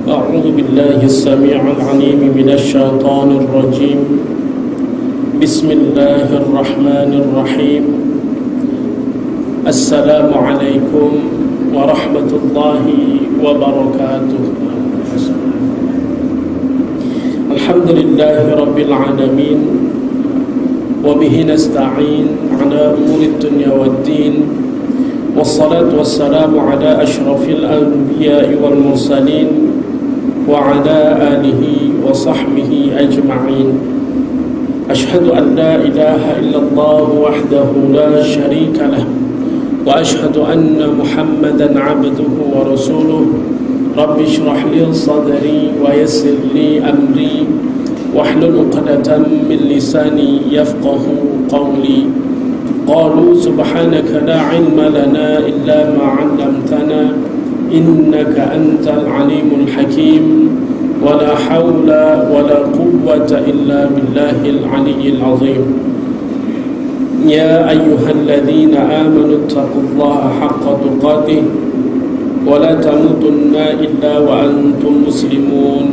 أعوذ بالله السميع العليم من الشيطان الرجيم بسم الله الرحمن الرحيم السلام عليكم ورحمة الله وبركاته الحمد لله رب العالمين وبه نستعين على أمور الدنيا والدين والصلاة والسلام على أشرف الأنبياء والمرسلين وعلى آله وصحبه أجمعين أشهد أن لا إله إلا الله وحده لا شريك له وأشهد أن محمدا عبده ورسوله رب اشرح لي صدري ويسر لي أمري واحلل عقدة من لساني يفقه قولي قالوا سبحانك لا علم لنا إلا ما علمتنا إنك أنت العليم الحكيم ولا حول ولا قوة إلا بالله العلي العظيم يا أيها الذين آمنوا اتقوا الله حق تقاته ولا تموتن إلا وأنتم مسلمون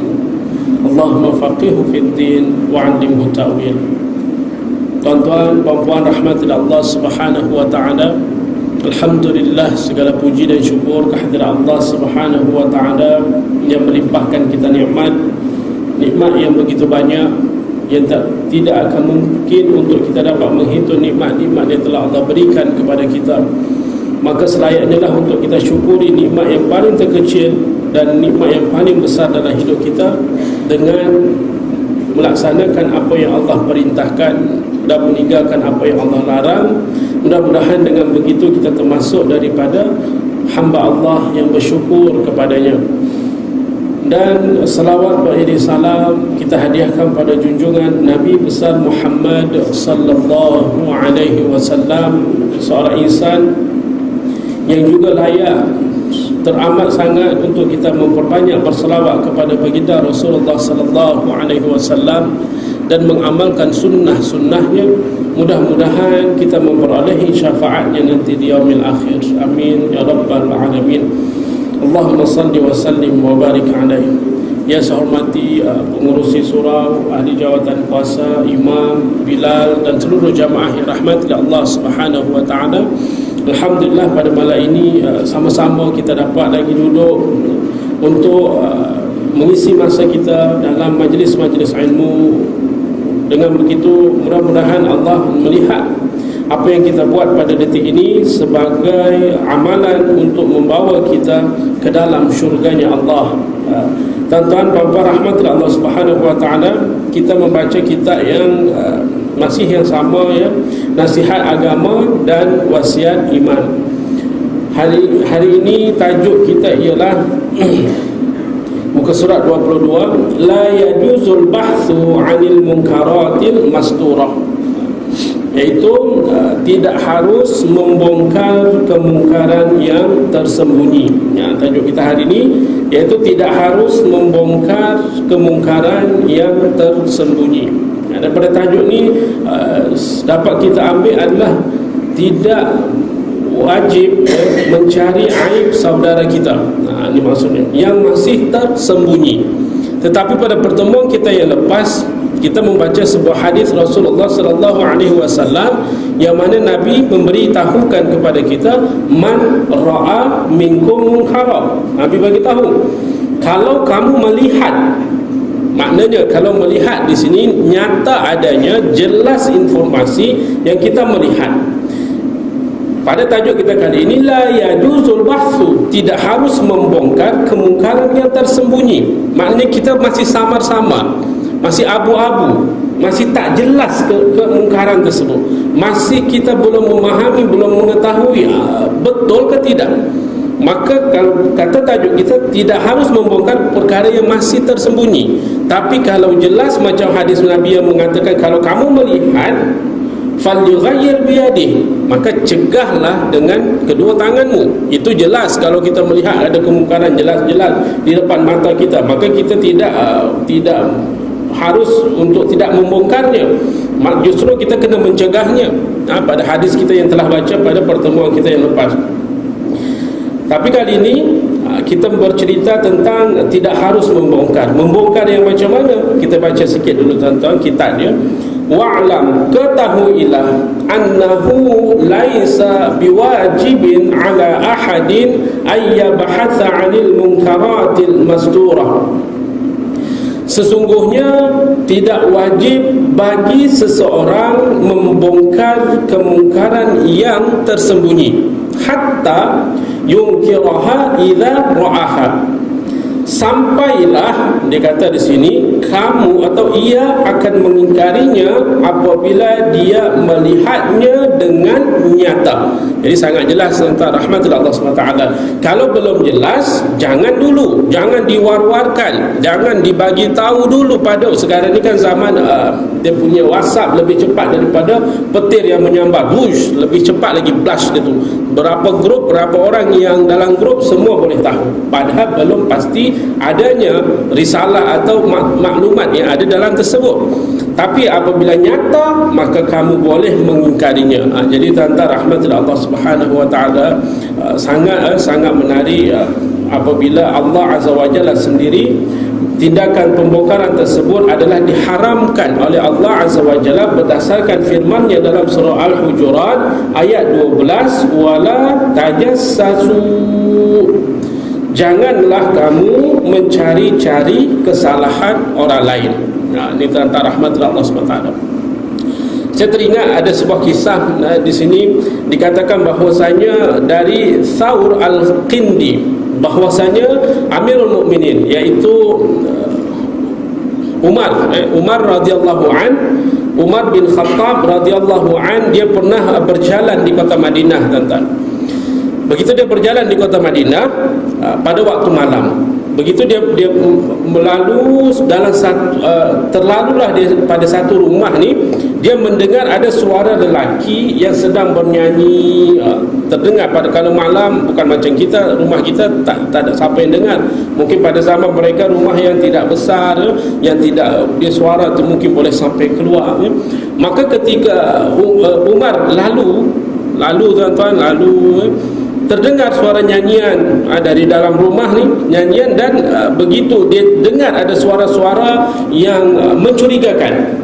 اللهم فقهه في الدين وعلمه التأويل. Tuan-tuan, puan-puan rahmati Allah Subhanahu wa taala. Alhamdulillah, segala puji dan syukur kehadirat Allah Subhanahu wa taala yang melimpahkan kita nikmat yang begitu banyak yang tidak akan mungkin untuk kita dapat menghitung nikmat-nikmat yang telah Allah berikan kepada kita. Maka selayaknya lah untuk kita syukuri nikmat yang paling terkecil dan nikmat yang paling besar dalam hidup kita dengan melaksanakan apa yang Allah perintahkan dan meninggalkan apa yang Allah larang. Mudah-mudahan dengan begitu kita termasuk daripada hamba Allah yang bersyukur kepadanya. Dan salawat beriring salam kita hadiahkan pada junjungan Nabi besar Muhammad sallallahu alaihi wasallam, seorang insan yang juga layak teramat sangat untuk kita memperbanyak berselawat kepada baginda Rasulullah sallallahu alaihi wasallam dan mengamalkan sunnah-sunnahnya. Mudah-mudahan kita memperolehi syafaatnya nanti di yaumil akhir. Amin ya rabbal alamin. Allahumma salli wa sallim wa barik alaihi. Ya sehormati pengurusi surau, ahli jawatan kuasa, imam, Bilal dan seluruh jamaah yang rahmati Allah Subhanahu wa taala. Alhamdulillah pada malam ini sama-sama kita dapat lagi duduk untuk mengisi masa kita dalam majlis-majlis ilmu. Dengan begitu mudah-mudahan Allah melihat apa yang kita buat pada detik ini sebagai amalan untuk membawa kita ke dalam syurganya Allah. Tuan-tuan, puan-puan rahmatillah Allah Subhanahu wa taala, kita membaca kitab yang masih yang sama, ya, nasihat agama dan wasiat iman. Hari ini tajuk kita ialah muka surat 22, la yajuzul bahthu 'anil munkaratil masturah, iaitu tidak harus membongkar kemungkaran yang tersembunyi. Ya, tajuk kita hari ini iaitu tidak harus membongkar kemungkaran yang tersembunyi. Ya, daripada tajuk ni dapat kita ambil adalah tidak wajib mencari aib saudara kita. Ini maksudnya yang masih tersembunyi. Tetapi pada pertemuan kita yang lepas kita membaca sebuah hadis Rasulullah sallallahu alaihi wasallam yang mana Nabi memberitahukan kepada kita man ra'a minkum munkara. Nabi bagi tahu kalau kamu melihat, maknanya kalau melihat di sini nyata adanya jelas informasi yang kita melihat. Pada tajuk kita kali ini, la yajuzul bahthu, tidak harus membongkar kemungkaran yang tersembunyi. Maknanya kita masih samar-samar, masih abu-abu, masih tak jelas kemungkaran tersebut. Masih kita belum memahami, belum mengetahui betul ke tidak. Maka kalau kata tajuk kita, tidak harus membongkar perkara yang masih tersembunyi. Tapi kalau jelas macam hadis Nabi yang mengatakan kalau kamu melihat falyughayyir biyadihi, maka cegahlah dengan kedua tanganmu. Itu jelas kalau kita melihat ada kemungkaran jelas-jelas di depan mata kita, maka kita tidak harus untuk tidak membongkarnya. Justru kita kena mencegahnya. Pada hadis kita yang telah baca pada pertemuan kita yang lepas. Tapi kali ini kita bercerita tentang tidak harus membongkar. Membongkar yang macam mana? Kita baca sikit dulu tuan-tuan kitab dia. Wa'lam, ketahuilah annahu laisa biwajibin ala ahadin ayyabhatha 'anil munkaratil masturah. Sesungguhnya tidak wajib bagi seseorang membongkar kemungkaran yang tersembunyi, hatta yunkiraha idza ra'aha. Sampailah, dia kata di sini, kamu atau ia akan mengingkarinya apabila dia melihatnya dengan nyata. Jadi sangat jelas tentang rahmatullah Allah SWT. Kalau belum jelas, jangan dulu, jangan diwar-warkan, jangan dibagi tahu dulu. Pada sekarang ni kan zaman dia punya WhatsApp lebih cepat daripada petir yang menyambar. Wush, lebih cepat lagi blast dia tu. Berapa grup, berapa orang yang dalam grup, semua boleh tahu. Padahal belum pasti adanya risalah atau maklumat yang ada dalam tersebut. Tapi apabila nyata, maka kamu boleh mengingkarinya. Jadi tentang rahmatullah Allah Subhanahu Wa Taala sangat menarik apabila Allah Azza wa Jalla sendiri, tindakan pembongkaran tersebut adalah diharamkan oleh Allah Azza wa Jalla berdasarkan firman-Nya dalam surah Al-Hujurat ayat 12, wala tajassasu. Janganlah kamu mencari-cari kesalahan orang lain. Ini tentang rahmatullah Allah SWT. Saya teringat ada sebuah kisah di sini dikatakan bahwasanya dari Thawr Al-Qindi, bahwasanya Amirul Mukminin iaitu Umar radhiyallahu an, Umar bin Khattab radhiyallahu an, dia pernah berjalan di kota Madinah, tuan-tuan. Begitu dia berjalan di kota Madinah pada waktu malam, begitu dia melalu dalam terlalulah dia pada satu rumah ni, dia mendengar ada suara lelaki yang sedang bernyanyi. Terdengar pada kalau malam, bukan macam kita, rumah kita tak ada siapa yang dengar. Mungkin pada zaman mereka rumah yang tidak besar, yang tidak, dia suara tu mungkin boleh sampai keluar. Maka ketika Umar lalu tuan-tuan, terdengar suara nyanyian dari dalam rumah ni, nyanyian, dan begitu dia dengar ada suara-suara yang mencurigakan.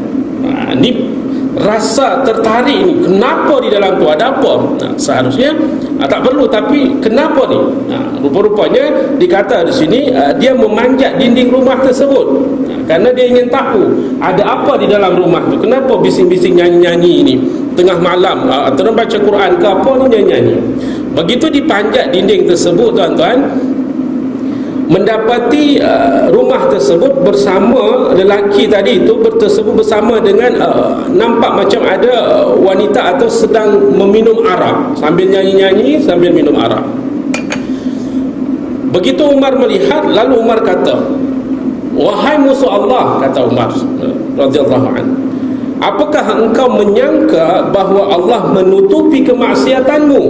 Ni rasa tertarik ni, kenapa di dalam tu ada apa? Seharusnya tak perlu, tapi kenapa ni? Rupa-rupanya dikata di sini dia memanjat dinding rumah tersebut kerana dia ingin tahu ada apa di dalam rumah tu. Kenapa bising-bising nyanyi-nyanyi ni tengah malam? Terus baca Quran ke apa ni dia nyanyi? Begitu dipanjat dinding tersebut, tuan-tuan, mendapati rumah tersebut bersama lelaki tadi itu tersebut bersama dengan nampak macam ada wanita atau sedang meminum arak, sambil nyanyi-nyanyi sambil minum arak. Begitu Umar melihat, lalu Umar kata, wahai musuh Allah, kata Umar radhiyallahu anhu, apakah engkau menyangka bahawa Allah menutupi kemaksiatanmu?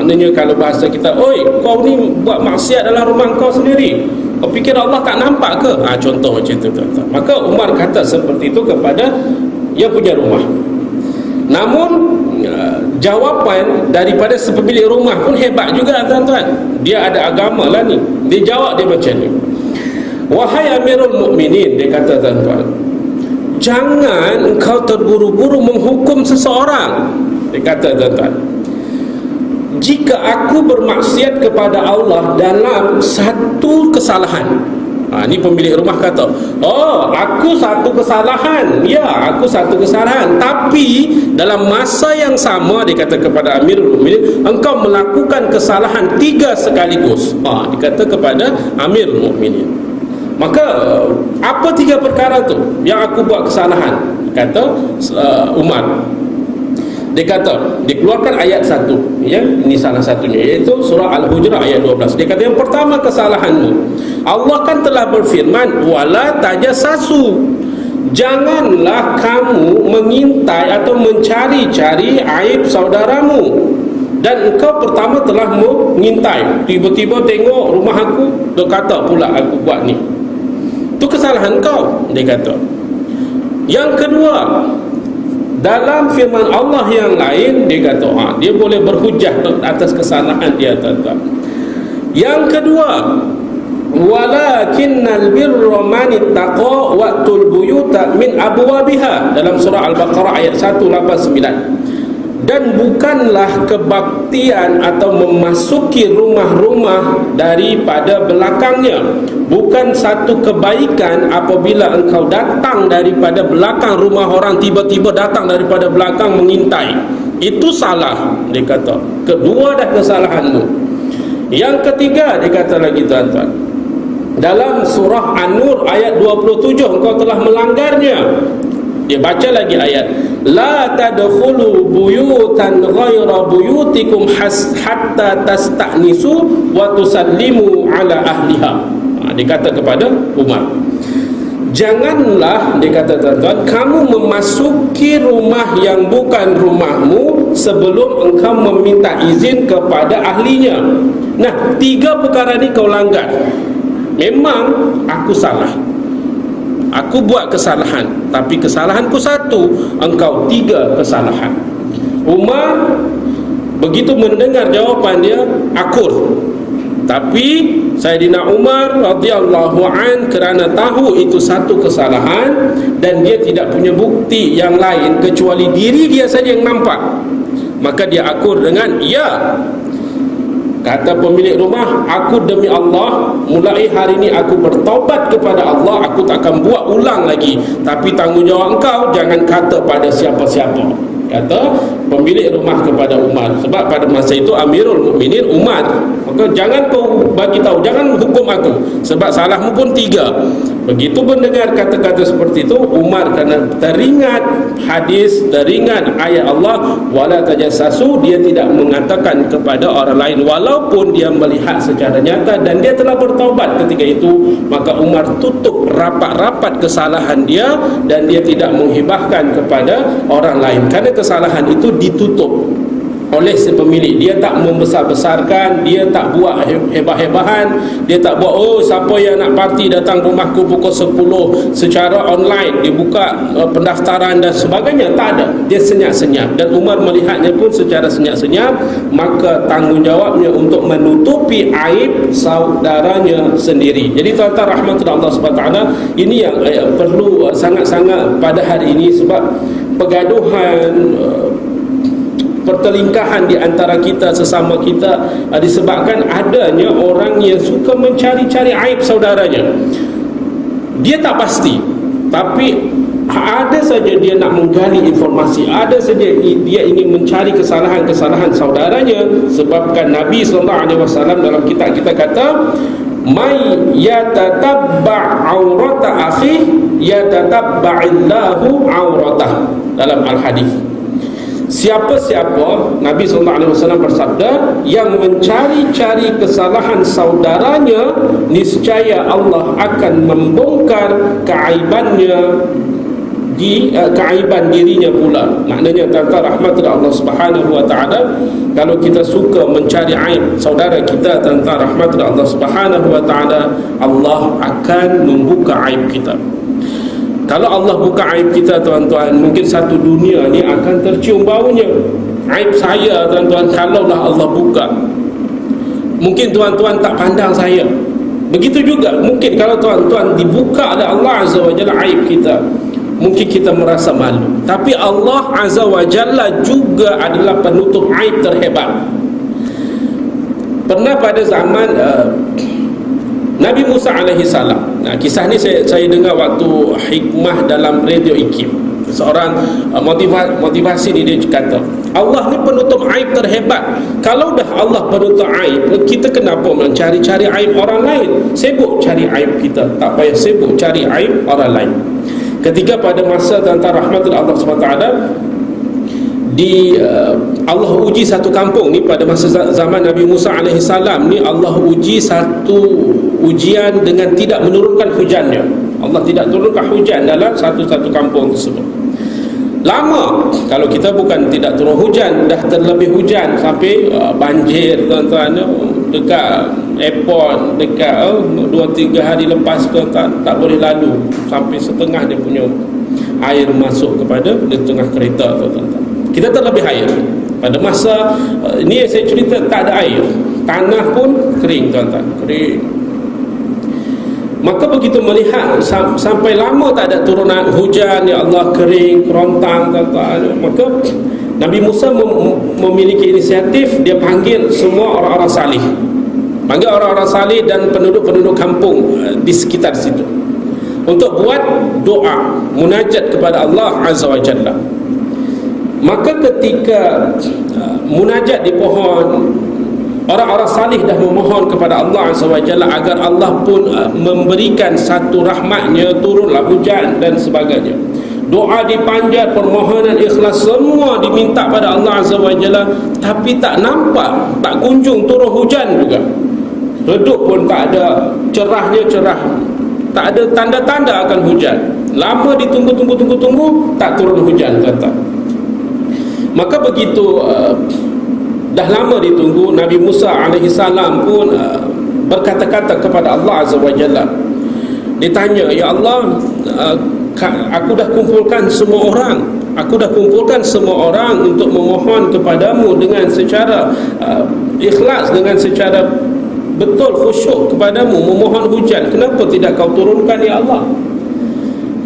Maknanya kalau bahasa kita, oi, kau ni buat maksiat dalam rumah kau sendiri, kau fikir Allah tak nampak ke? Contoh macam tu, tuan-tuan. Maka Umar kata seperti itu kepada yang punya rumah. Namun jawapan daripada sepemilik rumah pun hebat juga, tuan-tuan. Dia ada agama lah ni. Dia jawab dia macam ni, wahai Amirul Mukminin, dia kata, tuan-tuan, jangan engkau terburu-buru menghukum seseorang. Dia kata, tuan-tuan, jika aku bermaksiat kepada Allah dalam satu kesalahan, ini pemilik rumah kata, oh, aku satu kesalahan, ya, aku satu kesalahan, tapi dalam masa yang sama, dia kata kepada Amirul Mukminin, engkau melakukan kesalahan 3 sekaligus. Dikata kepada Amirul Mukminin. Maka apa 3 perkara tu yang aku buat kesalahan? Kata Umar. Dia kata, dikeluarkan ayat 1, ya, ini salah satunya, iaitu surah Al-Hujurat ayat 12. Dia kata, yang pertama kesalahanmu, Allah kan telah berfirman, wala tajassasu, janganlah kamu mengintai atau mencari-cari aib saudaramu. Dan engkau pertama telah mengintai, tiba-tiba tengok rumah aku, dia kata pula aku buat ni. Itu kesalahan kau, dia kata. Yang kedua, dalam firman Allah yang lain, dia kata, dia boleh berhujah atas kesalahan dia, tuan-tuan. Yang kedua, walakinnal birra man ittaqa wa'tul buyuta min abwabiha, dalam surah Al-Baqarah ayat 189. Dan bukanlah kebaktian atau memasuki rumah-rumah daripada belakangnya. Bukan satu kebaikan apabila engkau datang daripada belakang rumah orang, tiba-tiba datang daripada belakang mengintai. Itu salah, dia kata. Kedua dah kesalahanmu. Yang ketiga, dia kata lagi tuan-tuan, dalam surah An-Nur ayat 27, engkau telah melanggarnya. Dia baca lagi ayat, la tadkhulu buyutan ghaira buyutikum hatta tasta'nisu wa tusallimu ala ahliha. Dia kata kepada Umar, janganlah, dia kata tuan-tuan, kamu memasuki rumah yang bukan rumahmu sebelum engkau meminta izin kepada ahlinya. Nah, 3 perkara ni kau langgar. Memang aku salah, aku buat kesalahan, tapi kesalahanku 1, engkau 3 kesalahan. Umar begitu mendengar jawapan dia, akur. Tapi Sayyidina Umar radhiyallahu an, kerana tahu itu satu kesalahan dan dia tidak punya bukti yang lain kecuali diri dia saja yang nampak, maka dia akur dengan, ya, kata pemilik rumah, aku demi Allah, mulai hari ini aku bertaubat kepada Allah, aku tak akan buat ulang lagi. Tapi tanggungjawab engkau jangan kata pada siapa-siapa, kata pemilik rumah kepada Umar. Sebab pada masa itu Amirul Mukminin Umar. Maka jangan kau bagi tahu, jangan hukum aku, sebab salahmu pun 3. Begitu mendengar kata-kata seperti itu, Umar kerana teringat hadis, teringat ayat Allah, wala tajassasu, dia tidak mengatakan kepada orang lain walaupun dia melihat secara nyata dan dia telah bertaubat ketika itu. Maka Umar tutup rapat-rapat kesalahan dia dan dia tidak menghibahkan kepada orang lain, kerana kesalahan itu ditutup oleh si pemilik. Dia tak membesar-besarkan, dia tak buat hebah-hebahan, dia tak buat, oh siapa yang nak parti datang rumahku pukul 10 secara online, dia buka pendaftaran dan sebagainya. Tak ada, dia senyap-senyap. Dan Umar melihatnya pun secara senyap-senyap. Maka tanggungjawabnya untuk menutupi aib saudaranya sendiri. Jadi tuan-tuan rahmatullah Allah SWT, ini yang perlu sangat-sangat pada hari ini. Sebab pergaduhan, pertelingkahan di antara kita sesama kita disebabkan adanya orang yang suka mencari-cari aib saudaranya. Dia tak pasti, tapi ada saja dia nak menggali informasi, ada saja dia ingin mencari kesalahan-kesalahan saudaranya. Sebabkan Nabi SAW dalam kitab kita kata, may yatatabba' aurata akhi yatatabba'illahu auratah, dalam al-hadis. Siapa-siapa, Nabi SAW bersabda, yang mencari-cari kesalahan saudaranya, niscaya Allah akan membongkar keaibannya keaiban dirinya pula. Maknanya tuan-tuan rahmatullah Allah Subhanahu wa taala, kalau kita suka mencari aib saudara kita, tuan-tuan rahmatullah Allah Subhanahu wa taala, Allah akan membuka aib kita. Kalau Allah buka aib kita, tuan-tuan, mungkin satu dunia ni akan tercium baunya. Aib saya, tuan-tuan, kalaulah Allah buka, mungkin tuan-tuan tak pandang saya. Begitu juga mungkin kalau tuan-tuan dibuka oleh Allah Azza wa Jalla aib kita, mungkin kita merasa malu. Tapi Allah Azza wa Jalla juga adalah penutup aib terhebat. Pernah pada zaman Nabi Musa alaihi salam. Nah, kisah ni saya dengar waktu hikmah dalam radio IKIM. Seorang motivasi ni, dia kata, Allah ni penutup aib terhebat. Kalau dah Allah penutup aib, kita kenapa mencari-cari aib orang lain? Sibuk cari aib kita, tak payah sibuk cari aib orang lain. Ketika pada masa tuan-tuan rahmatullah Allah SWT, Allah uji satu kampung ni pada masa zaman Nabi Musa alaihi salam ni. Allah uji satu ujian dengan tidak menurunkan hujannya. Allah tidak turunkan hujan dalam satu kampung tersebut. Lama, kalau kita bukan tidak turun hujan, dah terlebih hujan sampai banjir, tuan-tuan, dekat airport, dekat 2-3 hari lepas, tuan-tuan, tak boleh lalu, sampai setengah dia punya air masuk kepada di tengah kereta, tuan-tuan. Kita terlebih air. Pada masa ni saya cerita, tak ada air, tanah pun kering, tuan-tuan, kering. Maka begitu melihat sampai lama tak ada turunan hujan, ya Allah, kering, kerontang, tuan-tuan, maka Nabi Musa memiliki inisiatif. Dia panggil semua orang-orang salih, panggil orang-orang salih dan penduduk-penduduk kampung di sekitar situ untuk buat doa, munajat kepada Allah Azza wa Jalla. Maka ketika munajat di pohon, orang-orang salih dah memohon kepada Allah Azza wa Jalla agar Allah pun memberikan satu rahmatnya, turunlah hujan dan sebagainya. Doa dipanjat, permohonan ikhlas semua diminta pada Allah Azza wa Jalla, tapi tak nampak, tak kunjung turun hujan juga. Redup pun tak ada, cerahnya cerah, tak ada tanda-tanda akan hujan. Lama ditunggu, tak turun hujan, kata. Maka begitu dah lama ditunggu, Nabi Musa alaihissalam pun berkata-kata kepada Allah Azza wa Jalla. Dia tanya, ya Allah, aku dah kumpulkan semua orang, untuk memohon kepadamu dengan secara ikhlas, dengan secara betul khusyuk kepadamu, memohon hujan. Kenapa tidak kau turunkan, ya Allah?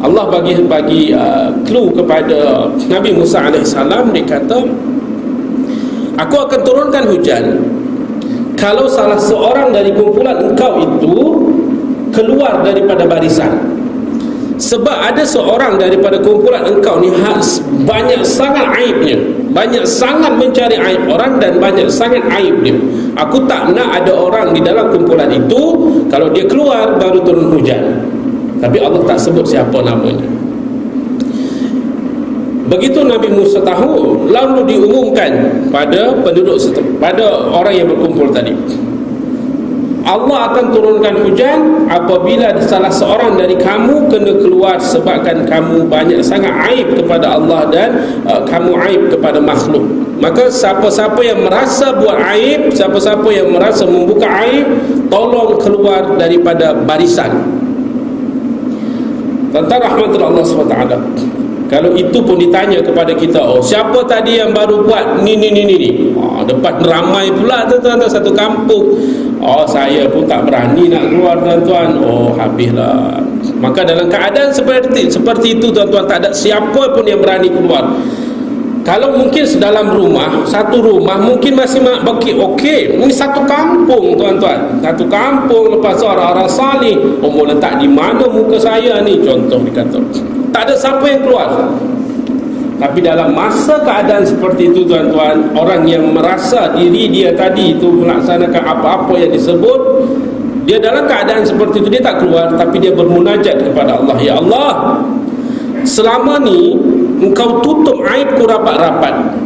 Allah bagi clue kepada Nabi Musa alaihissalam. Dia kata, aku akan turunkan hujan kalau salah seorang dari kumpulan engkau itu keluar daripada barisan. Sebab ada seorang daripada kumpulan engkau ni banyak sangat aibnya, banyak sangat mencari aib orang dan banyak sangat aib dia. Aku tak nak ada orang di dalam kumpulan itu, kalau dia keluar baru turun hujan. Tapi Allah tak sebut siapa namanya. Begitu Nabi Musa tahu, lalu diumumkan pada penduduk pada orang yang berkumpul tadi, Allah akan turunkan hujan apabila salah seorang dari kamu kena keluar sebabkan kamu banyak sangat aib kepada Allah dan kamu aib kepada makhluk. Maka siapa-siapa yang merasa buat aib, siapa-siapa yang merasa membuka aib, tolong keluar daripada barisan. Tentang rahmatullah Allah SWT. Kalau itu pun ditanya kepada kita, oh siapa tadi yang baru buat ni. Depan ramai pula tuan-tuan, satu kampung. Oh saya pun tak berani nak keluar, tuan-tuan. Oh habislah. Maka dalam keadaan seperti itu, tuan-tuan, tak ada siapa pun yang berani keluar. Kalau mungkin sedalam rumah, satu rumah mungkin masih okey. Ini satu kampung, tuan-tuan, satu kampung. Lepas tu orang-orang salih, mau letak di mana muka saya ni, contoh dikata, tak ada siapa yang keluar. Tapi dalam masa keadaan seperti itu, tuan-tuan, orang yang merasa diri dia tadi itu melaksanakan apa-apa yang disebut, dia dalam keadaan seperti itu, dia tak keluar, tapi dia bermunajat kepada Allah. Ya Allah, selama ni Engkau tutup aibku rapat-rapat.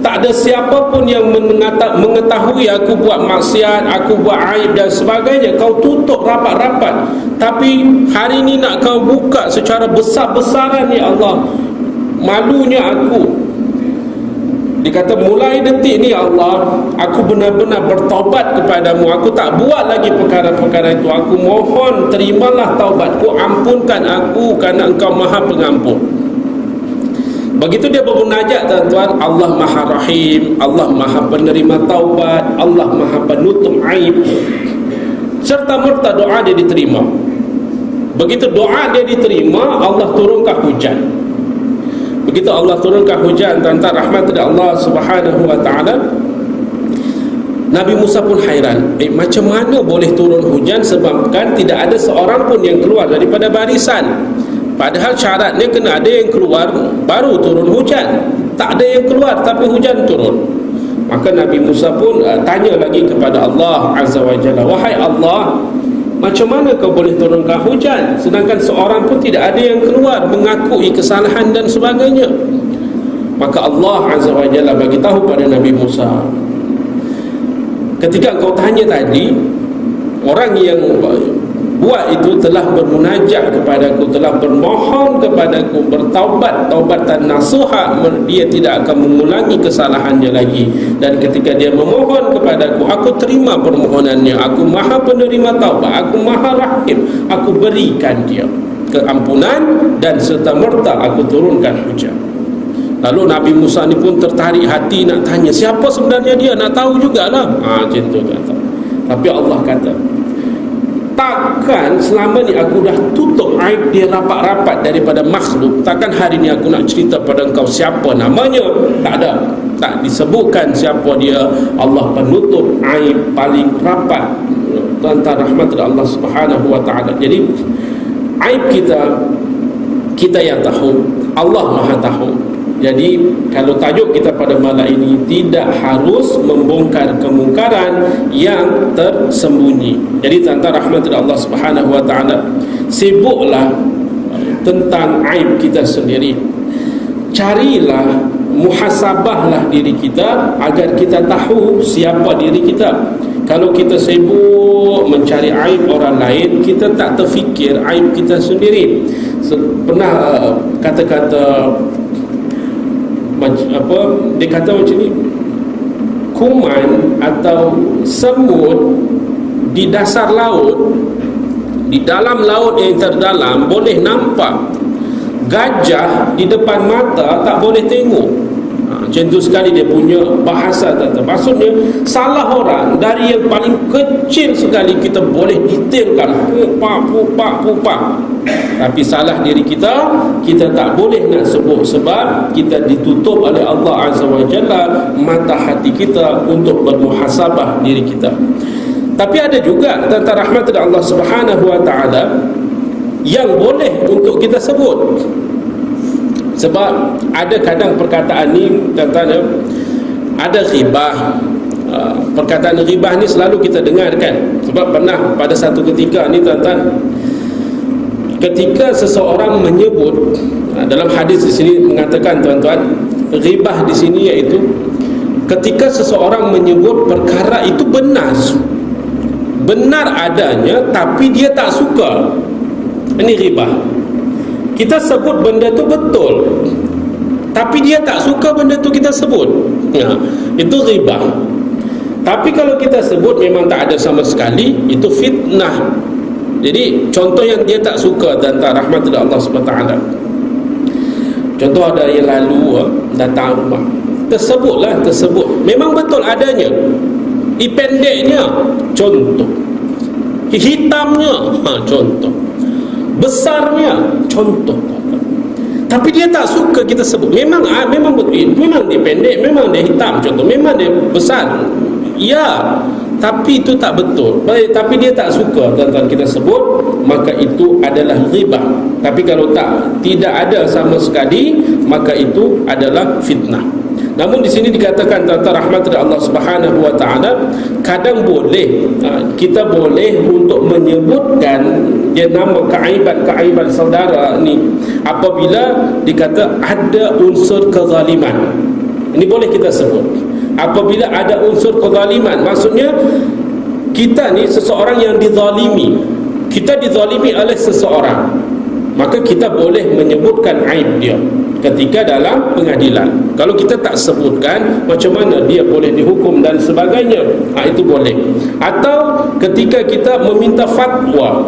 Tak ada siapa pun yang mengetahui aku buat maksiat, aku buat aib dan sebagainya. Kau tutup rapat-rapat. Tapi hari ini nak kau buka secara besar-besaran, ya Allah. Malunya aku. Dia kata, mulai detik ni ya Allah, aku benar-benar bertaubat kepadamu. Aku tak buat lagi perkara-perkara itu. Aku mohon terimalah taubatku, ampunkan aku kerana Engkau Maha Pengampun. Begitu dia bermunajat, tuan-tuan, Allah Maha Rahim, Allah Maha Penerima Taubat, Allah Maha Penutup aib. Serta merta doa dia diterima. Begitu doa dia diterima, Allah turunkan hujan. Begitu Allah turunkan hujan, tuan-tuan, rahmat dari Allah Subhanahu wa taala, Nabi Musa pun hairan. Macam mana boleh turun hujan sebabkan tidak ada seorang pun yang keluar daripada barisan? Padahal syaratnya kena ada yang keluar baru turun hujan. Tak ada yang keluar tapi hujan turun. Maka Nabi Musa pun tanya lagi kepada Allah Azza wa Jalla, wahai Allah, macam mana kau boleh turunkan hujan sedangkan seorang pun tidak ada yang keluar mengakui kesalahan dan sebagainya? Maka Allah Azza wa Jalla bagi tahu pada Nabi Musa, ketika kau tanya tadi, orang yang buat itu telah bermunajat kepadaku, telah bermohon kepadaku, bertaubat, taubatan nasuha, dia tidak akan mengulangi kesalahannya lagi. Dan ketika dia memohon kepadaku, aku terima permohonannya. Aku Maha Penerima Taubat, aku Maha Rahim, aku berikan dia keampunan dan serta merta aku turunkan hujan. Lalu Nabi Musa ni pun tertarik hati nak tanya, siapa sebenarnya dia, nak tahu jugalah. Macam tu kata. Tapi Allah kata, takkan selama ni aku dah tutup aib dia rapat-rapat daripada makhluk, takkan hari ni aku nak cerita pada engkau siapa namanya. Tak ada, tak disebutkan siapa dia. Allah penutup aib paling rapat antara rahmat Allah Subhanahu wa ta'ala. Jadi aib kita yang tahu, Allah Maha tahu. Jadi kalau tajuk kita pada malam ini, tidak harus membongkar kemungkaran yang tersembunyi. Jadi tentang rahmat Allah Subhanahu wa ta'ala, sibuklah tentang aib kita sendiri. Carilah, muhasabahlah diri kita agar kita tahu siapa diri kita. Kalau kita sibuk mencari aib orang lain, kita tak terfikir aib kita sendiri. Pernah kata-kata dia kata macam ni, kuman atau semut di dasar laut, di dalam laut yang terdalam boleh nampak, gajah di depan mata tak boleh tengok. Macam tu sekali dia punya bahasa kata. Maksudnya salah orang dari yang paling kecil sekali kita boleh detailkan, pupak. Tapi salah diri kita, kita tak boleh nak sebut, sebab kita ditutup oleh Allah Azza wa Jalla mata hati kita untuk bermuhasabah diri kita. Tapi ada juga tentang rahmat Allah Subhanahu wa ta'ala yang boleh untuk kita sebut. Sebab ada kadang perkataan ni tentang ada ghibah. Perkataan ghibah ni selalu kita dengar kan. Sebab pernah pada satu ketika ni tentang, ketika seseorang menyebut, dalam hadis di sini mengatakan tuan-tuan, ghibah di sini iaitu ketika seseorang menyebut perkara itu benar adanya tapi dia tak suka. Ini ghibah. Kita sebut benda tu betul tapi dia tak suka benda tu kita sebut, itu ghibah. Tapi kalau kita sebut memang tak ada sama sekali, itu fitnah. Jadi contoh yang dia tak suka tentang rahmat Allah SWT, contoh ada yang lalu datang rumah, tersebut memang betul adanya, pendeknya contoh, hitamnya contoh, besarnya contoh, tapi dia tak suka kita sebut. Memang betul, memang dia pendek, memang dia hitam contoh, memang dia besar, ya, tapi itu tak betul. Baik, tapi dia tak suka tentang kita sebut, maka itu adalah ghibah. Tapi kalau tidak ada sama sekali, maka itu adalah fitnah. Namun di sini dikatakan tentang rahmat Allah Subhanahu wa ta'ala, kadang boleh, kita boleh untuk menyebutkan dia nama keaiban saudara ni apabila dikata ada unsur kezaliman. Ini boleh kita sebut. Apabila ada unsur kezaliman, maksudnya kita ni seseorang yang dizalimi, kita dizalimi oleh seseorang, maka kita boleh menyebutkan aib dia ketika dalam pengadilan. Kalau kita tak sebutkan, macam mana dia boleh dihukum dan sebagainya, itu boleh. Atau ketika kita meminta fatwa,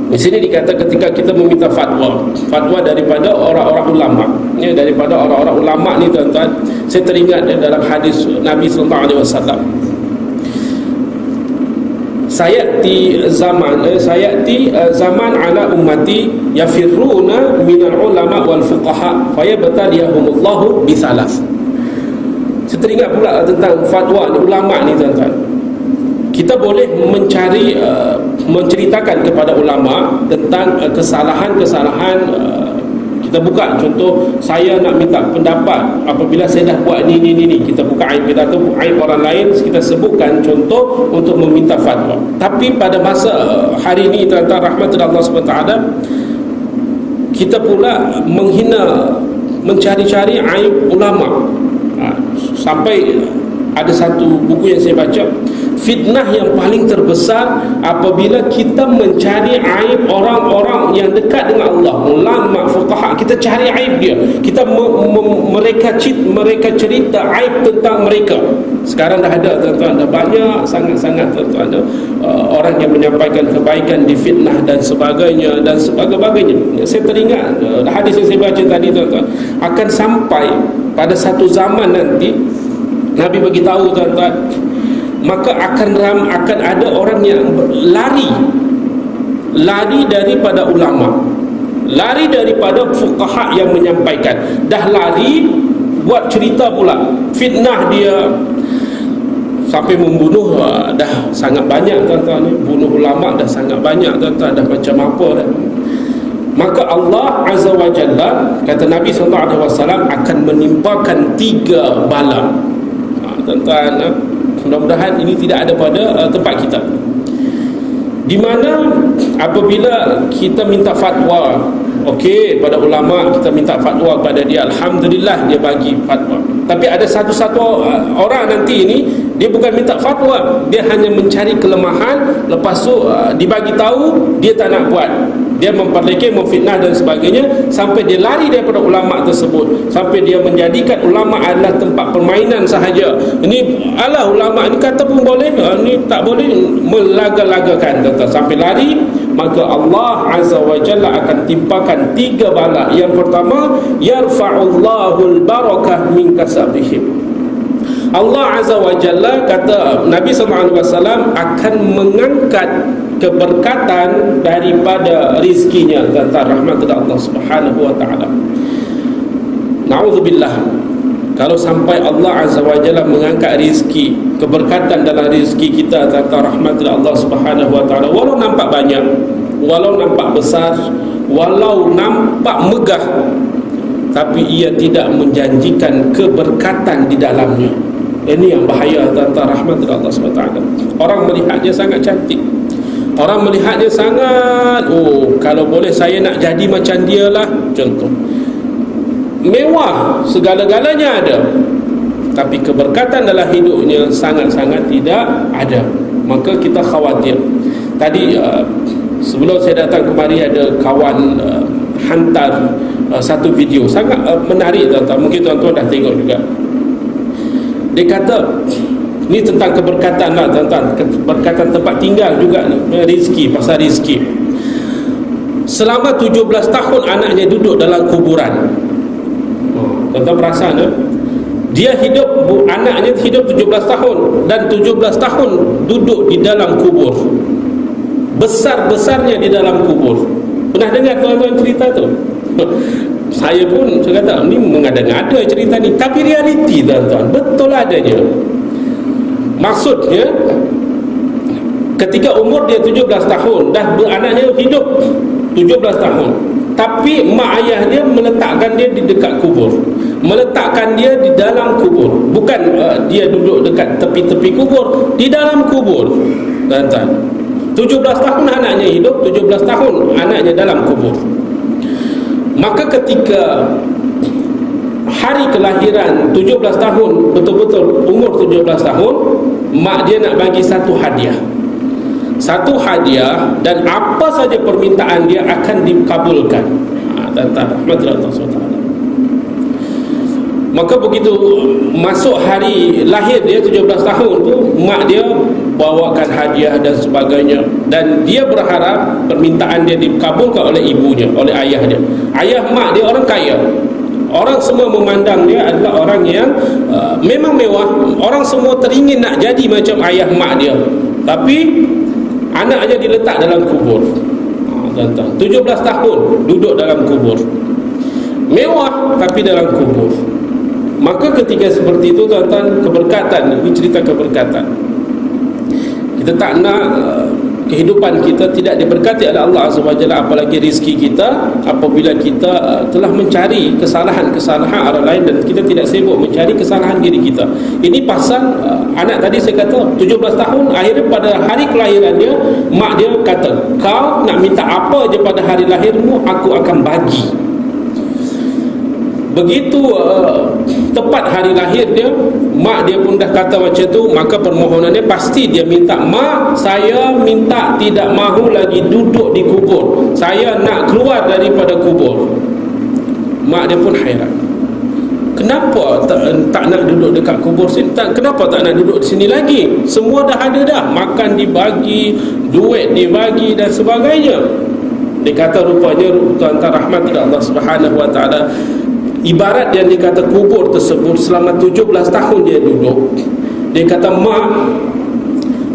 di sini dikata ketika kita meminta fatwa daripada orang-orang ulama, ya, daripada orang-orang ulama ni tuan-tuan, saya teringat dalam hadis Nabi sallallahu alaihi wasallam, sayati zaman ala ummati yafirruna minal ulama wal fuqaha fayabtaliyahumullahu bithalas. Saya teringat pula tentang fatwa ulama ni tuan-tuan. Kita boleh mencari menceritakan kepada ulama tentang kesalahan-kesalahan. Kita buka contoh, saya nak minta pendapat apabila saya dah buat ni, kita buka aib kita atau aib orang lain, kita sebutkan contoh untuk meminta fatwa. Tapi pada masa hari ini tentang rahmat Allah SWT, kita pula menghina, mencari-cari aib ulama. Sampai ada satu buku yang saya baca, fitnah yang paling terbesar apabila kita mencari aib orang-orang yang dekat dengan Allah, ulama, fuqaha, kita cari aib dia, kita mereka cerita aib tentang mereka. Sekarang dah ada tuan-tuan, dah banyak sangat-sangat tuan-tuan, orang yang menyampaikan kebaikan difitnah dan sebagainya Saya teringat hadis yang saya baca tadi tuan-tuan, akan sampai pada satu zaman nanti, Nabi bagi tahu tuan-tuan, maka akan ada orang yang lari daripada ulama, lari daripada fuqaha yang menyampaikan. Dah lari, buat cerita pula, fitnah dia sampai membunuh. Dah sangat banyak tuan-tuan, bunuh ulama dah sangat banyak tuan-tuan, dah macam apa dah. Maka Allah Azza wa Jalla, kata Nabi SAW, akan menimpakan 3 bala. Tuan-tuan, mudah-mudahan ini tidak ada pada tempat kita, di mana apabila kita minta fatwa, okey, pada ulama, kita minta fatwa kepada dia, alhamdulillah dia bagi fatwa. Tapi ada satu orang nanti ini, dia bukan minta fatwa, dia hanya mencari kelemahan, lepas tu dibagi tahu, dia tak nak buat, dia memperlekeh, memfitnah dan sebagainya, sampai dia lari daripada ulama tersebut, sampai dia menjadikan ulama adalah tempat permainan sahaja. Ini alah, ulama ini kata pun boleh, ini tak boleh, melaga-lagakan, sampai lari. Maka Allah Azza wa Jalla akan timpakan 3 bala. Yang pertama, yarfa'ullahul barakah min kasabihim. Allah Azza wa Jalla, kata Nabi SAW, akan mengangkat keberkatan daripada rizkinya, tentang rahmat dari Allah Subhanahu wa ta'ala. Na'udzubillah, kalau sampai Allah Azza wa Jalla mengangkat rizki, keberkatan dalam rizki kita, tentang rahmat dari Allah Subhanahu wa ta'ala, walau nampak banyak, walau nampak besar, walau nampak megah, tapi ia tidak menjanjikan keberkatan di dalamnya. Ini yang bahaya tentang rahmat dari Allah Subhanahu wa ta'ala. Orang melihatnya sangat cantik, orang melihatnya sangat, kalau boleh saya nak jadi macam dia lah, contoh, mewah, segala-galanya ada, tapi keberkatan dalam hidupnya sangat-sangat tidak ada. Maka kita khawatir. Tadi sebelum saya datang kemari, ada kawan hantar satu video sangat menarik tuan-tuan, mungkin tuan-tuan dah tengok juga. Dia kata ni tentang keberkatan lah tuan-tuan, keberkatan tempat tinggal juga ni, rezeki, pasal rezeki. Selama 17 tahun anaknya duduk dalam kuburan. Tuan-tuan perasan, dia hidup, anaknya hidup 17 tahun, dan 17 tahun duduk di dalam kubur, besar-besarnya di dalam kubur. Pernah dengar tuan-tuan cerita tu? Saya pun, saya kata, ni mengada-ngada cerita ni, tapi realiti tuan-tuan, betul adanya. Maksudnya, ketika umur dia 17 tahun, dah anaknya hidup 17 tahun, tapi mak ayah dia meletakkan dia di dekat kubur, meletakkan dia di dalam kubur. Bukan dia duduk dekat tepi-tepi kubur, di dalam kubur. Tuan-tuan, 17 tahun anaknya hidup, 17 tahun anaknya dalam kubur. Maka ketika hari kelahiran 17 tahun, betul-betul umur 17 tahun, mak dia nak bagi satu hadiah, dan apa saja permintaan dia akan dikabulkan. Tentang rahmat Allah SWT. Maka begitu masuk hari lahir dia 17 tahun tu, mak dia bawakan hadiah dan sebagainya, dan dia berharap permintaan dia dikabulkan oleh ibunya, oleh ayah dia. Ayah mak dia orang kaya, orang semua memandang dia adalah orang yang memang mewah, orang semua teringin nak jadi macam ayah mak dia, tapi anaknya diletak dalam kubur. 17 tahun duduk dalam kubur, mewah tapi dalam kubur. Maka ketika seperti itu tuan-tuan, keberkatan, ini cerita keberkatan. Kita tak nak kehidupan kita tidak diberkati oleh Allah Azza wa Jalla, apalagi rezeki kita, apabila kita telah mencari kesalahan-kesalahan orang lain dan kita tidak sibuk mencari kesalahan diri kita. Ini pasal anak tadi saya kata 17 tahun, akhirnya pada hari kelahiran dia, mak dia kata, kau nak minta apa je pada hari lahirmu, aku akan bagi. Begitu tepat hari lahir dia, mak dia pun dah kata macam tu. Maka permohonannya pasti dia minta, mak, saya minta tidak mahu lagi duduk di kubur, saya nak keluar daripada kubur. Mak dia pun hairan, kenapa tak nak duduk dekat kubur sini, kenapa tak nak duduk sini lagi, semua dah ada dah, makan dibagi, duit dibagi dan sebagainya. Dia kata rupanya tuan-tuan rahmat dari Allah Subhanahu wa ta'ala, ibarat yang dikata kubur tersebut selama 17 tahun dia duduk. Dia kata, mak,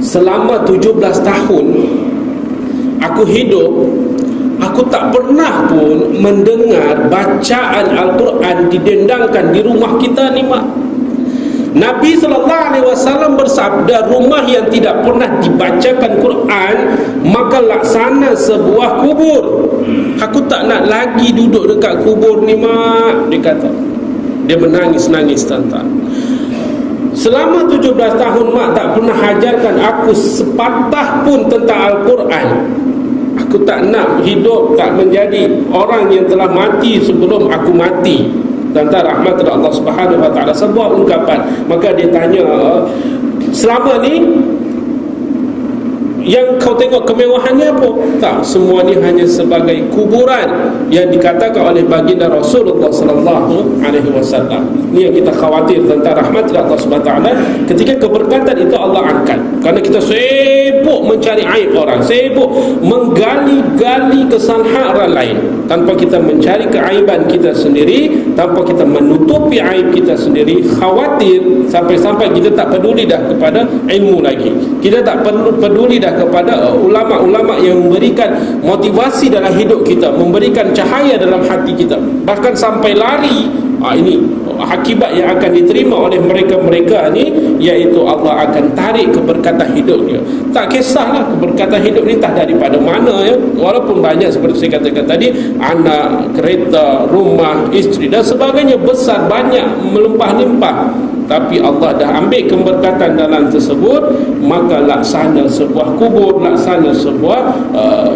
selama 17 tahun aku hidup, aku tak pernah pun mendengar bacaan Al-Quran didendangkan di rumah kita ni, mak. Nabi SAW bersabda, rumah yang tidak pernah dibacakan Quran maka laksana sebuah kubur. Aku tak nak lagi duduk dekat kubur ni, mak, dia kata. Dia menangis-nangis tuan-tuan. Selama 17 tahun mak tak pernah ajarkan aku sepatah pun tentang Al-Quran. Aku tak nak hidup, tak menjadi orang yang telah mati sebelum aku mati. Tuan-tuan rahmat Allah Subhanahu wa taala, sebuah ungkapan. Maka dia tanya, selama ni yang kau tengok kemewahannya apa? Tak, semua ni hanya sebagai kuburan yang dikatakan oleh baginda Rasulullah sallallahu alaihi wasallam. Ini yang kita khawatir tentang rahmat Allah Subhanahu wa taala. Ketika keberkatan itu Allah angkat, kerana kita sibuk mencari aib orang, sibuk menggali-gali kesalahan orang lain tanpa kita mencari keaiban kita sendiri, tanpa kita menutupi aib kita sendiri. Khawatir sampai-sampai kita tak peduli dah kepada ilmu lagi, kita tak perlu peduli dah kepada ulama-ulama yang memberikan motivasi dalam hidup kita, memberikan cahaya dalam hati kita, bahkan sampai lari. Ini akibat yang akan diterima oleh mereka-mereka ni, iaitu Allah akan tarik keberkatan hidup dia. Tak kisahlah keberkatan hidup ni tak daripada mana, ya. Walaupun banyak seperti saya katakan tadi, anak, kereta, rumah, isteri dan sebagainya, besar, banyak, melimpah-limpah, tapi Allah dah ambil keberkatan dalam tersebut, maka laksana sebuah kubur, laksana sebuah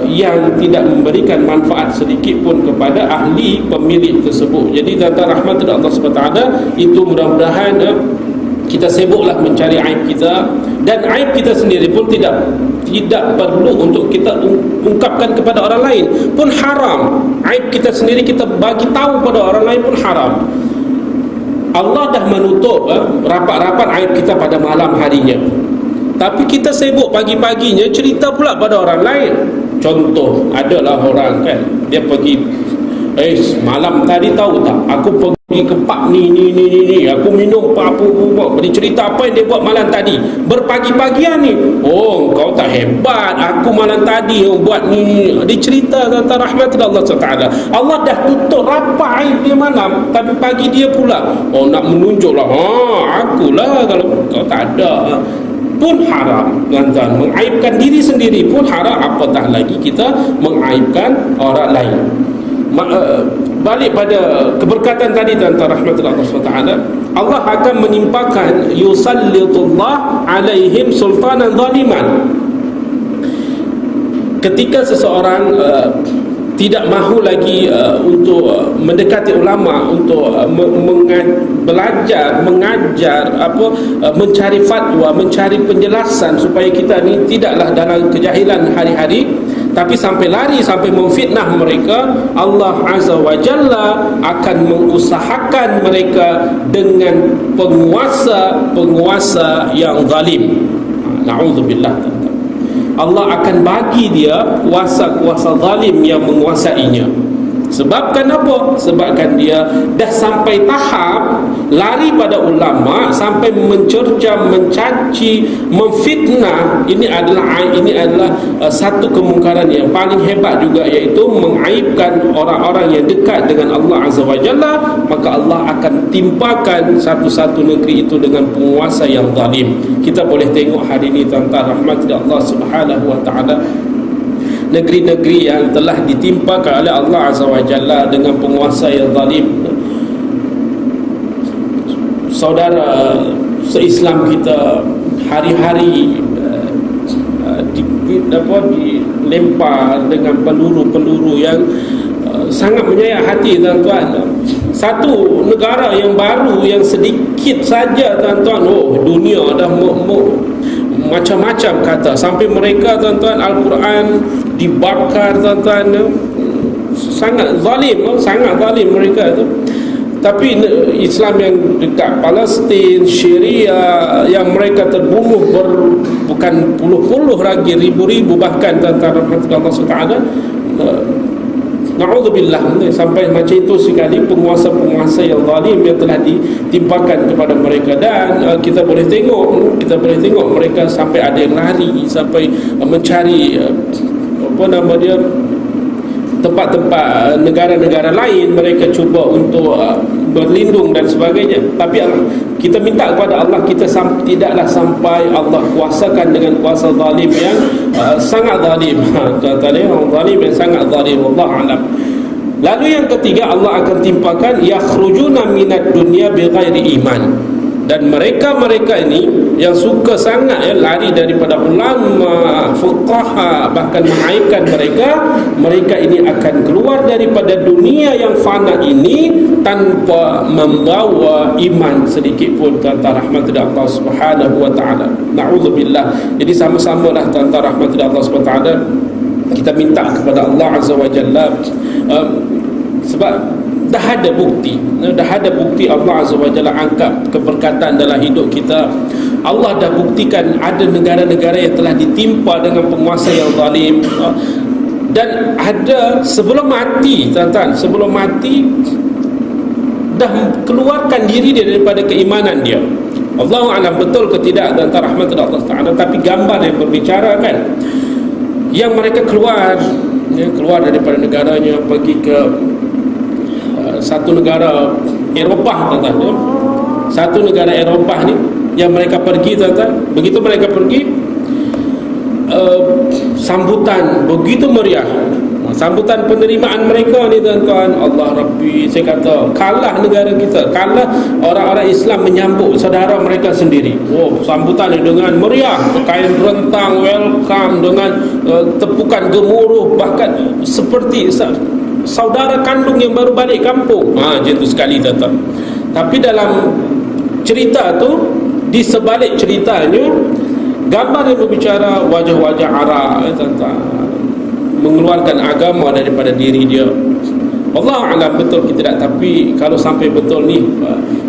yang tidak memberikan manfaat sedikit pun kepada ahli pemilik tersebut. Jadi tuan-tuan rahmat Allah SWT, itu mudah-mudahan kita sibuklah mencari aib kita, dan aib kita sendiri pun tidak perlu untuk kita ungkapkan kepada orang lain pun haram. Aib kita sendiri kita bagi tahu pada orang lain pun haram. Allah dah menutup rapat-rapat aib kita pada malam harinya, tapi kita sibuk pagi-paginya cerita pula pada orang lain. Contoh, adalah orang kan, dia pergi, malam tadi tahu tak, aku pergi ke pub ni, aku minum apa, dia cerita apa yang dia buat malam tadi, berpagi-pagian ni. Oh, kau tak hebat, aku malam tadi buat ni. Dia cerita tentang rahmat Allah SWT. Allah dah tutup rapat aib dia malam, tapi pagi dia pula, oh, nak menunjuklah, akulah, kalau kau tak ada. Pun haram, tuan-tuan. Mengaibkan diri sendiri pun haram, apatah lagi kita mengaibkan orang lain. Balik pada keberkatan tadi, tuan-tuan rahmatullah SWT, Allah akan menimpakan yusallitullah alaihim sultanan zaliman. Ketika seseorang tidak mahu lagi untuk mendekati ulama, untuk belajar, mengajar, mencari fatwa, mencari penjelasan supaya kita ni tidaklah dalam kejahilan hari-hari, tapi sampai lari, sampai memfitnah mereka, Allah Azza wa Jalla akan mengusahakan mereka dengan penguasa yang zalim. Na'udzubillah. Allah akan bagi dia kuasa-kuasa zalim yang menguasainya. Sebabkan apa? Sebabkan dia dah sampai tahap lari pada ulama, sampai mencerca, mencaci, memfitnah. Ini adalah satu kemungkaran yang paling hebat juga, iaitu mengaibkan orang-orang yang dekat dengan Allah Azza wa Jalla. Maka Allah akan timpakan satu-satu negeri itu dengan penguasa yang zalim. Kita boleh tengok hari ini, tuan-tuan rahmat Allah Subhanahu wa taala, negeri-negeri yang telah ditimpakan oleh Allah Azza wa Jalla dengan penguasa yang zalim. Saudara se-Islam kita hari-hari dilempar dengan peluru-peluru yang sangat menyayat hati, tuan-tuan. Satu negara yang baru, yang sedikit saja, tuan-tuan, dunia dah macam-macam kata, sampai mereka, tuan-tuan, Al-Quran dibakar, tuan-tuan. Sangat zalim mereka tu. Tapi Islam yang dekat Palestin, Syria, yang mereka terbunuh bukan puluh-puluh lagi, ribu-ribu bahkan, tuan-tuan rahmatullah SWT, Na'udzubillah, sampai macam itu sekali penguasa-penguasa yang zalim yang telah ditimpakan kepada mereka. Dan kita boleh tengok mereka sampai ada yang lari, sampai mencari tempat-tempat negara-negara lain. Mereka cuba untuk berlindung dan sebagainya. Tapi kita minta kepada Allah, kita tidaklah sampai Allah kuasakan dengan kuasa zalim yang sangat zalim. Zalim yang sangat zalim. Allah alam. Lalu yang ketiga, Allah akan timpakan yakhrujuna minad dunya bighairi iman. Dan mereka ini yang suka sangat lari daripada ulama, fuqaha, bahkan mengaibkan mereka ini akan keluar daripada dunia yang fana ini tanpa membawa iman sedikit pun, kata rahmat dari Allah Subhanahu wa taala. Na'udzubillah. Jadi sama-samalah tentang rahmat dari Allah Subhanahu wa taala kita minta kepada Allah Azza wa Jalla, sebab dah ada bukti Allah Azza wa Jalla angkat keberkatan dalam hidup kita. Allah dah buktikan ada negara-negara yang telah ditimpa dengan penguasa yang zalim, dan ada sebelum mati, tuan-tuan, sebelum mati dah keluarkan diri dia daripada keimanan dia. Allahu a'lam betul ke tidak antara rahmat Allah Taala, tapi gambar yang berbicara kan, yang mereka keluar daripada negaranya, pergi ke satu negara Eropah, tuan-tuan. Satu negara Eropah ni yang mereka pergi, tuan-tuan. Begitu mereka pergi, sambutan begitu meriah. Sambutan penerimaan mereka ni, tuan-tuan, Allah Rabbi, saya kata kalah negara kita, kalah orang-orang Islam menyambut saudara mereka sendiri. Sambutan ni dengan meriah, kain rentang, welcome, dengan tepukan gemuruh, bahkan seperti saudara kandung yang baru balik kampung. Macam tu sekali, tuan-tuan. Tapi dalam cerita tu, di sebalik ceritanya, gambar yang berbicara wajah-wajah Arab, tuan-tuan, mengeluarkan agama daripada diri dia. Allah alam betul ke tidak, tapi kalau sampai betul ni,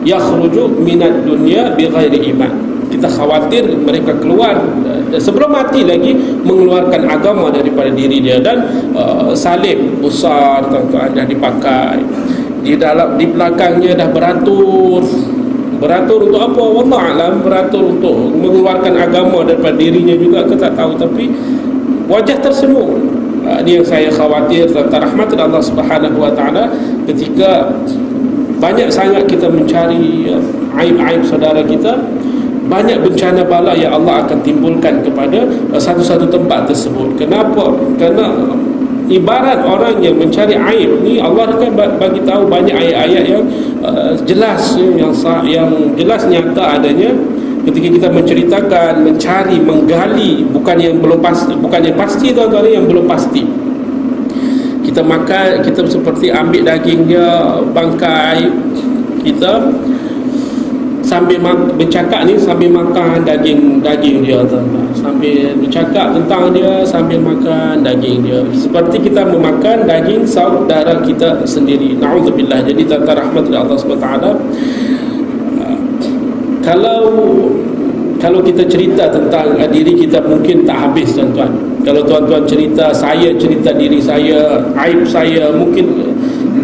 yakhruju minad dunya bighairi iman, kita khawatir mereka keluar sebelum mati lagi mengeluarkan agama daripada diri dia. Dan salib besar, tuan-tuan, dah dipakai di belakangnya, dah beratur untuk apa? Wallah alam, beratur untuk mengeluarkan agama daripada dirinya juga, kita tak tahu. Tapi wajah tersenyum. Ini yang saya khawatir tentang rahmat Allah Subhanahu wa taala, ketika banyak sangat kita mencari aib-aib saudara kita, banyak bencana bala yang Allah akan timbulkan kepada satu-satu tempat tersebut. Kenapa? Kerana ibarat orang yang mencari aib ni, Allah akan bagi tahu banyak ayat-ayat yang jelas, yang jelas nyata adanya. Ketika kita menceritakan, mencari, menggali, bukan yang pasti, tuan-tuan, yang belum pasti. Kita makan, kita seperti ambil daging dia, bangkai, kita sambil bercakap ni, sambil makan daging dia, tuan-tuan. Sambil bercakap tentang dia, sambil makan daging dia, seperti kita memakan daging saudara kita sendiri. Na'udzubillah. Jadi tentang rahmat Allah SWT, kalau kita cerita tentang diri kita mungkin tak habis, tuan-tuan. Kalau tuan-tuan cerita diri saya, aib saya, mungkin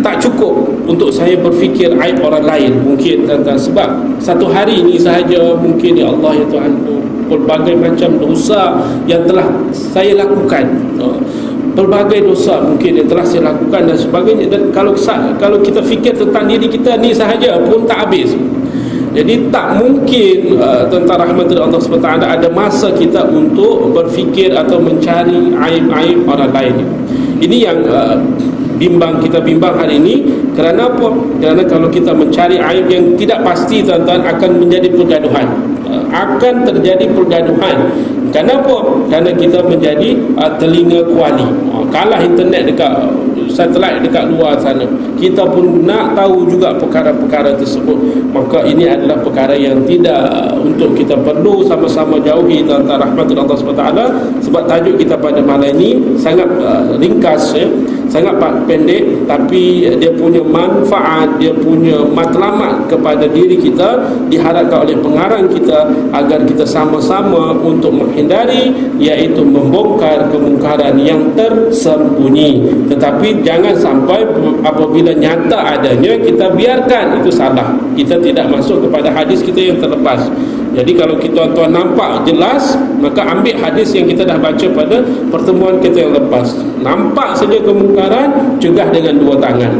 tak cukup untuk saya berfikir aib orang lain, mungkin, tuan-tuan. Sebab satu hari ini sahaja mungkin, ya Allah, ya Tuhanku, pelbagai macam dosa yang telah saya lakukan, pelbagai dosa mungkin yang telah saya lakukan dan sebagainya. Dan kalau kita fikir tentang diri kita ni sahaja pun tak habis. Jadi tak mungkin tentang rahmat Allah SWT ada masa kita untuk berfikir atau mencari aib-aib orang lain. Ini yang kita bimbang hari ini. Kerana apa? Kerana kalau kita mencari aib yang tidak pasti, tuan-tuan, akan menjadi pergaduhan. Akan terjadi pergaduhan. Kenapa? Kerana kita menjadi telinga kuali. Kalah internet dekat satelit dekat luar sana, kita pun nak tahu juga perkara-perkara tersebut. Maka ini adalah perkara yang tidak untuk kita perlu sama-sama jauhi tentang rahmat Allah SWT. Sebab tajuk kita pada malam ini sangat ringkas, sangat pendek, tapi dia punya manfaat, dia punya matlamat kepada diri kita diharapkan oleh pengarang kita, agar kita sama-sama untuk menghindari hindari, iaitu membongkar kemungkaran yang tersembunyi. Tetapi jangan sampai apabila nyata adanya kita biarkan, itu salah. Kita tidak masuk kepada hadis kita yang terlepas. Jadi kalau kita tuan nampak jelas, maka ambil hadis yang kita dah baca pada pertemuan kita yang lepas. Nampak saja kemungkaran, cegah dengan dua tangan.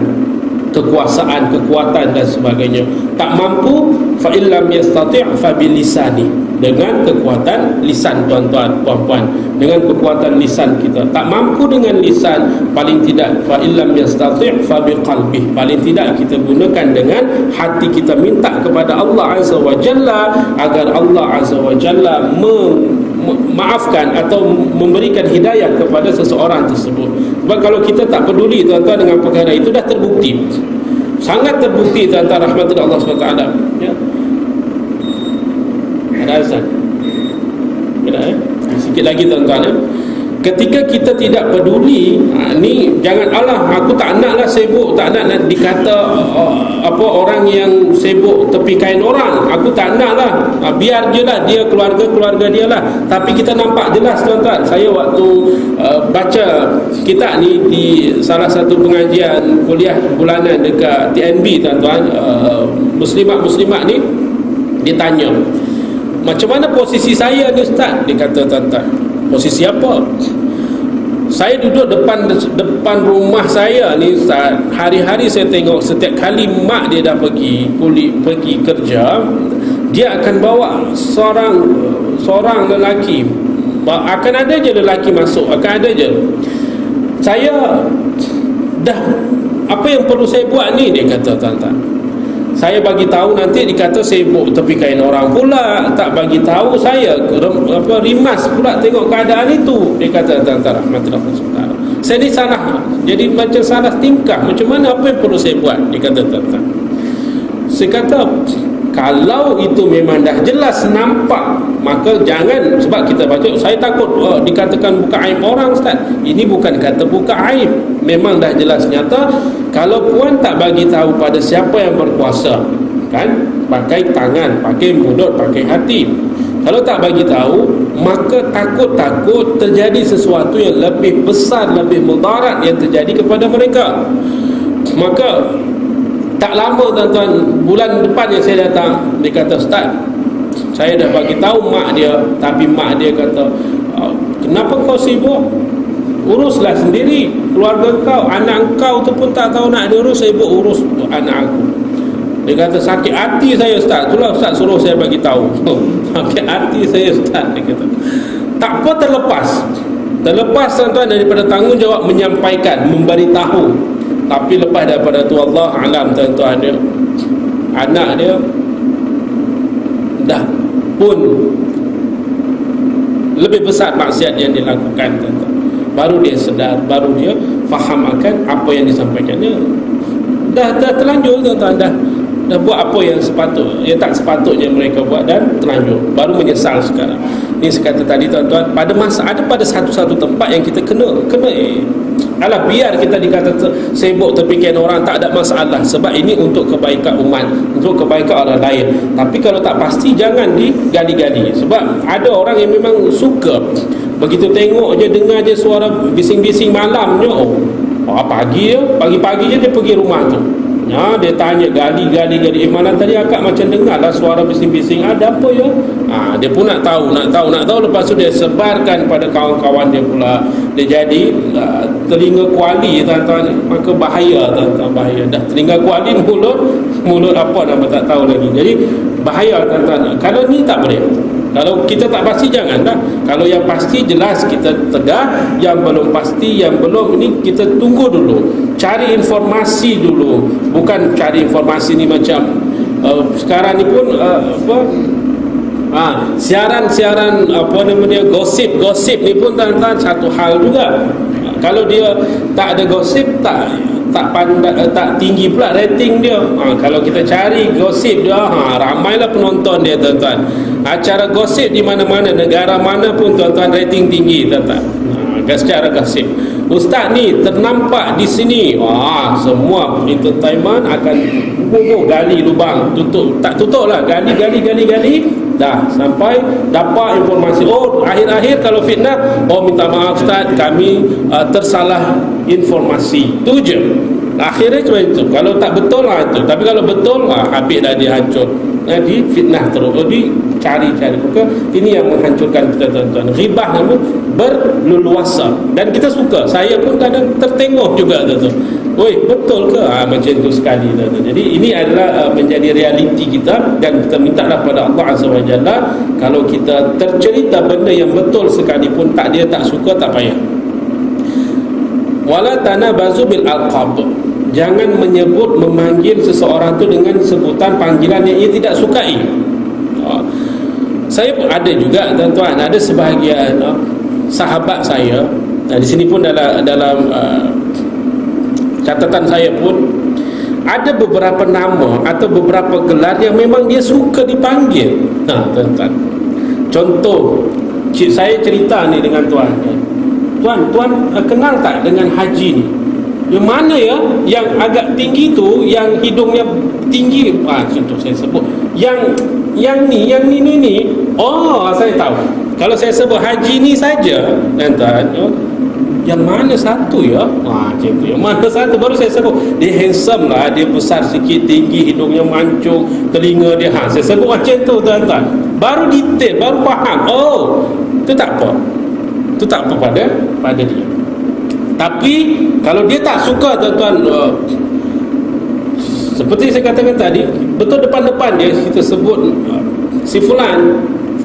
Kekuasaan, kekuatan dan sebagainya. Tak mampu, fa illam yastati' fa bilisani. Dengan kekuatan lisan, tuan-tuan, puan-puan. Dengan kekuatan lisan kita. Tak mampu dengan lisan, paling tidak fa illam yastati' fa biqalbi. Paling tidak kita gunakan dengan hati kita, minta kepada Allah Azza wa Jalla agar Allah Azza wa Jalla maafkan atau memberikan hidayah kepada seseorang tersebut. Sebab kalau kita tak peduli, tuan-tuan, dengan perkara itu, dah terbukti, sangat terbukti, tuan-tuan, rahmatullah Allah SWT. Ya. Ada azan? Ada, sikit lagi, tuan-tuan, ya. Ketika kita tidak peduli, ni jangan, Allah, aku tak naklah sibuk, tak nak dikata orang yang sibuk tepi kain orang, aku tak naklah, biar je lah, dia keluarga dia lah. Tapi kita nampak jelas, tuan-tuan. Saya waktu baca kitab ni di salah satu pengajian kuliah bulanan dekat TNB, tuan-tuan, muslimat ni ditanya, macam mana posisi saya ni, Ustaz? Dia kata, tuan-tuan, posisi apa? Saya duduk depan rumah saya ni, Ustaz. Hari-hari saya tengok, setiap kali mak dia dah pergi kerja, dia akan bawa seorang lelaki. Akan ada je lelaki masuk, akan ada je. Saya dah, apa yang perlu saya buat ni? Dia kata, tuan-tuan, saya bagi tahu, nanti dikata sibuk tepi kain orang pula, tak bagi tahu saya, rimas pula tengok keadaan itu. Dia kata, tuan-tuan, rahmatullah Allah, saya ni salah, jadi macam salah tingkah. Macam mana, apa yang perlu saya buat? Dia kata, tuan-tuan, saya kata, kalau itu memang dah jelas nampak, maka jangan, sebab kita baca, saya takut dikatakan buka aib orang, Ustaz. Ini bukan kata buka aib, memang dah jelas nyata. Kalau puan tak bagi tahu pada siapa yang berkuasa, kan, pakai tangan, pakai mulut, pakai hati, kalau tak bagi tahu, maka takut terjadi sesuatu yang lebih besar, lebih mudarat yang terjadi kepada mereka. Maka tak lama, tuan-tuan, bulan depan yang saya datang, dia kata, Ustaz, saya dah bagi tahu mak dia, tapi mak dia kata, kenapa kau sibuk? Uruslah sendiri keluarga kau, anak kau tu pun tak tahu nak diurus, sibuk urus anak aku. Dia kata, sakit hati saya, Ustaz. Itulah Ustaz suruh saya bagi tahu. Sakit hati saya, Ustaz. Dia kata, tak apa, terlepas, tuan-tuan, daripada tanggungjawab menyampaikan, memberitahu. Tapi lepas daripada tu, Allah alam, tuan-tuan, dia, anak dia dah pun lebih besar maksiat yang dilakukan, tuan-tuan. Baru dia sedar, baru dia faham akan apa yang disampaikannya. Dah terlanjur, tuan-tuan, dah buat apa yang tak sepatutnya mereka buat, dan terlanjur, baru menyesal sekarang. Ini sekata tadi, tuan-tuan, pada satu-satu tempat yang kita kena alah, biar kita dikata sibuk tepikan orang, tak ada masalah, sebab ini untuk kebaikan umat, untuk kebaikan orang lain. Tapi kalau tak pasti, jangan digali-gali. Sebab ada orang yang memang suka, begitu tengok je, dengar je suara bising-bising malamnya, pagi-pagi je dia pergi rumah tu, dia tanya, gali, malam tadi akak macam dengar lah suara bising-bising, ada apa ya? Dia pun nak tahu. Lepas tu dia sebarkan pada kawan-kawan dia pula. Dia jadi telinga kuali, tuan-tuan. Maka bahaya, tuan-tuan, bahaya. Dah telinga kuali, mulut apa nama tak tahu lagi. Jadi bahaya, tuan-tuan. Kalau ni tak boleh. Kalau kita tak pasti, janganlah. Kalau yang pasti jelas kita tegak, yang belum pasti, yang belum, ini kita tunggu dulu, cari informasi dulu. Bukan cari informasi ni macam sekarang ni pun siaran apa nama dia, gosip ni pun, tuan-tuan, satu hal juga. Kalau dia tak ada gosip, tak tinggi pula rating dia. Kalau kita cari gosip dia, ramailah penonton dia, tuan-tuan. Acara gosip di mana-mana, negara mana pun tuan-tuan rating tinggi, tuan-tuan. Secara gosip, ustaz ni ternampak di sini, semua entertainment akan gali lubang, tak tutup lah, gali, dah sampai dapat informasi. Akhir-akhir kalau fitnah, minta maaf ustaz, kami tersalah informasi. Itu je akhirnya, cuma itu. Kalau tak betul lah itu, tapi kalau betul habis dah, dia hancur. Di fitnah terus, dicari-cari. Maka ini yang menghancurkan kita, tuan-tuan. Ghibah namun berleluasa, dan kita suka. Saya pun kadang tertengok juga, tuan-tuan. Betul ke? Macam itu sekali, tuan-tuan. Jadi ini adalah menjadi realiti kita, dan kita minta pada Allah Azza wa Jalla, kalau kita tercerita benda yang betul sekalipun, dia tak suka, tak payah. Wala tanabazu bil alqab. Jangan memanggil seseorang tu dengan sebutan panggilan yang ia tidak sukai. Saya pun ada juga, tuan-tuan, ada sebahagian sahabat saya, di sini pun dalam catatan saya pun ada beberapa nama atau beberapa gelar yang memang dia suka dipanggil. Tuan-tuan, contoh, saya cerita ni dengan tuan kenal tak dengan Haji ni? Yang mana ya? Yang agak tinggi tu, yang hidungnya tinggi, contoh saya sebut, yang ni, saya tahu. Kalau saya sebut Haji ni saja, tuan-tuan, yang mana satu ya? Macam tu. Yang mana satu baru saya sebut. Dia handsome lah, dia besar sikit, tinggi, hidungnya mancung, telinga dia. Saya sebut macam tu, tuan-tuan. Baru detail, baru faham. Itu tak apa. Itu tak apa pada dia. Tapi kalau dia tak suka, tuan-tuan, seperti saya katakan tadi, betul depan-depan dia kita sebut si fulan,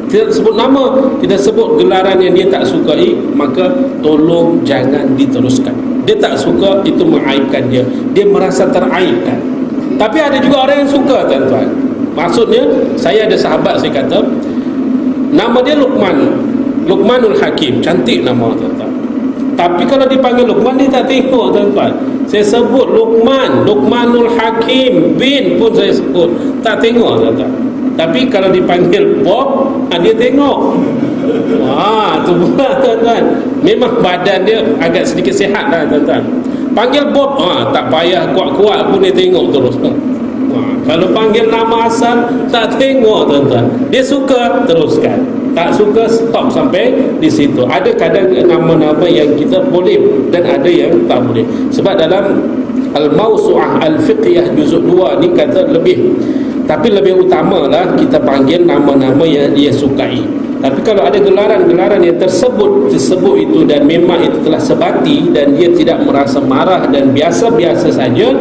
kita sebut nama, kita sebut gelaran yang dia tak sukai, maka tolong jangan diteruskan. Dia tak suka, itu mengaibkan dia, dia merasa teraibkan. Tapi ada juga orang yang suka, tuan-tuan. Maksudnya, saya ada sahabat, saya kata nama dia Luqmanul Hakim, cantik nama, tuan-tuan. Tapi kalau dipanggil Luqman, dia tak tengok, tuan-tuan. Saya sebut Luqmanul Hakim bin pun saya sebut, tak tengok, tuan-tuan. Tapi kalau dipanggil Bob, dia tengok. Tu pula, tuan-tuan. Memang badan dia agak sedikit sihat lah, tuan-tuan. Panggil Bob, tak payah kuat-kuat pun dia tengok terus. Kalau panggil nama asal, tak tengok, tuan-tuan. Dia suka, teruskan. Tak suka, stop sampai di situ. Ada kadang nama-nama yang kita boleh, dan ada yang tak boleh. Sebab dalam Al-Mawsu'ah Al-Fiqhiyah juzuk 2 ni kata lebih. Tapi lebih utamalah kita panggil nama-nama yang dia sukai. Tapi kalau ada gelaran-gelaran yang tersebut itu, dan memang itu telah sebati, dan dia tidak merasa marah dan biasa-biasa saja,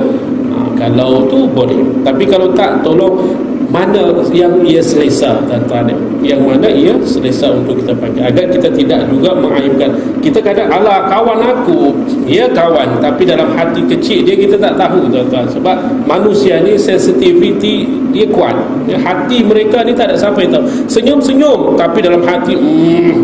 kalau tu boleh. Tapi kalau tak, tolong mana yang ia selesa, tuan-tuan, yang mana ia selesa untuk kita panggil, agar kita tidak juga mengaibkan. Kita kadang, kawan aku, dia kawan, tapi dalam hati kecil dia, kita tak tahu, tuan-tuan. Sebab manusia ni sensitivity dia kuat, hati mereka ni tak ada siapa yang tahu. Senyum-senyum, tapi dalam hati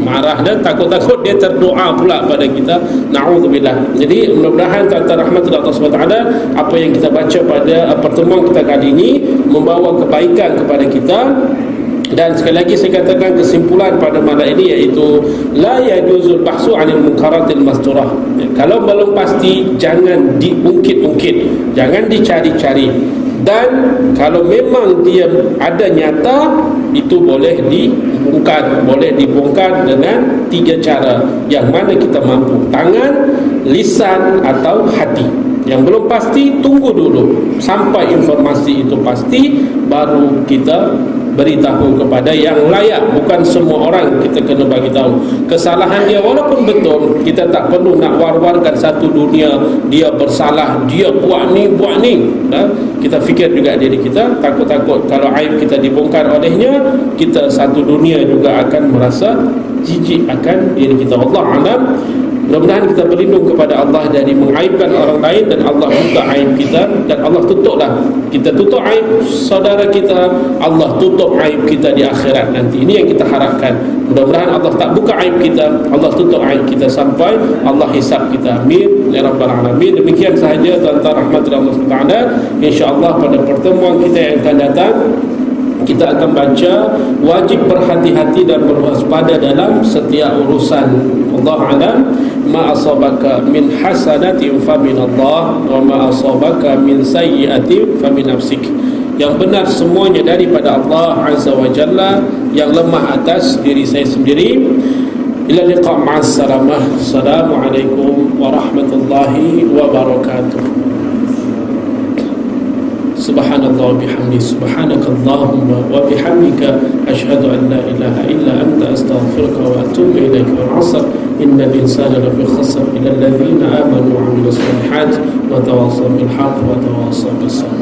marah, dan takut-takut dia terdoa pula pada kita, na'udzubillah. Jadi mudah-mudahan tuan-tuan rahmatullah SWT, apa yang kita baca pada pertemuan kita kali ini membawa kebaikan kepada kita. Dan sekali lagi saya katakan kesimpulan pada malam ini, iaitu la yajuzul bahsu 'anil munkaratil masturah. Kalau belum pasti, jangan diungkit-ungkit, jangan dicari-cari. Dan kalau memang dia ada nyata, itu boleh dibongkar dengan 3 cara, yang mana kita mampu: tangan, lisan, atau hati. Yang belum pasti, tunggu dulu sampai informasi itu pasti, baru kita beritahu kepada yang layak. Bukan semua orang kita kena bagi tahu kesalahan dia. Walaupun betul, kita tak perlu nak war-warkan satu dunia dia bersalah, dia buat ni. Kita fikir juga diri kita, takut-takut kalau aib kita dibongkar olehnya, kita satu dunia juga akan merasa jijik akan diri kita. Allah alam. Mudah-mudahan kita berlindung kepada Allah dari mengaibkan orang lain, dan Allah buka aib kita, dan Allah tutuplah. Kita tutup aib saudara kita, Allah tutup aib kita di akhirat nanti. Ini yang kita harapkan. Mudah-mudahan Allah tak buka aib kita, Allah tutup aib kita sampai Allah hisab kita. Amin ya rabbal alamin. Demikian sahaja, tuan-tuan rahmatullah Allah SWT. InsyaAllah pada pertemuan kita yang akan datang, kita akan baca, wajib berhati-hati dan berwaspada dalam setiap urusan. Allah alam, ma asabaka min hasanatin fa min Allah wa ma asabaka min sayyi'atin fa min nafsik. Yang benar semuanya daripada Allah Azza wa Jalla, yang lemah atas diri saya sendiri. Ila liqa' ma'as salamah. Assalamualaikum warahmatullahi wabarakatuh. Subhanallah bihamdi, subhanakallahumma wa bihamdika, asyhadu an la ilaha illa anta, astaghfiruka wa atubu ilaika. Wal 'asr, innal insana lafi khusr illa alladhina amanu wa 'amilus solihat wa tawassaw bil haqq wa tawassaw bis sabr.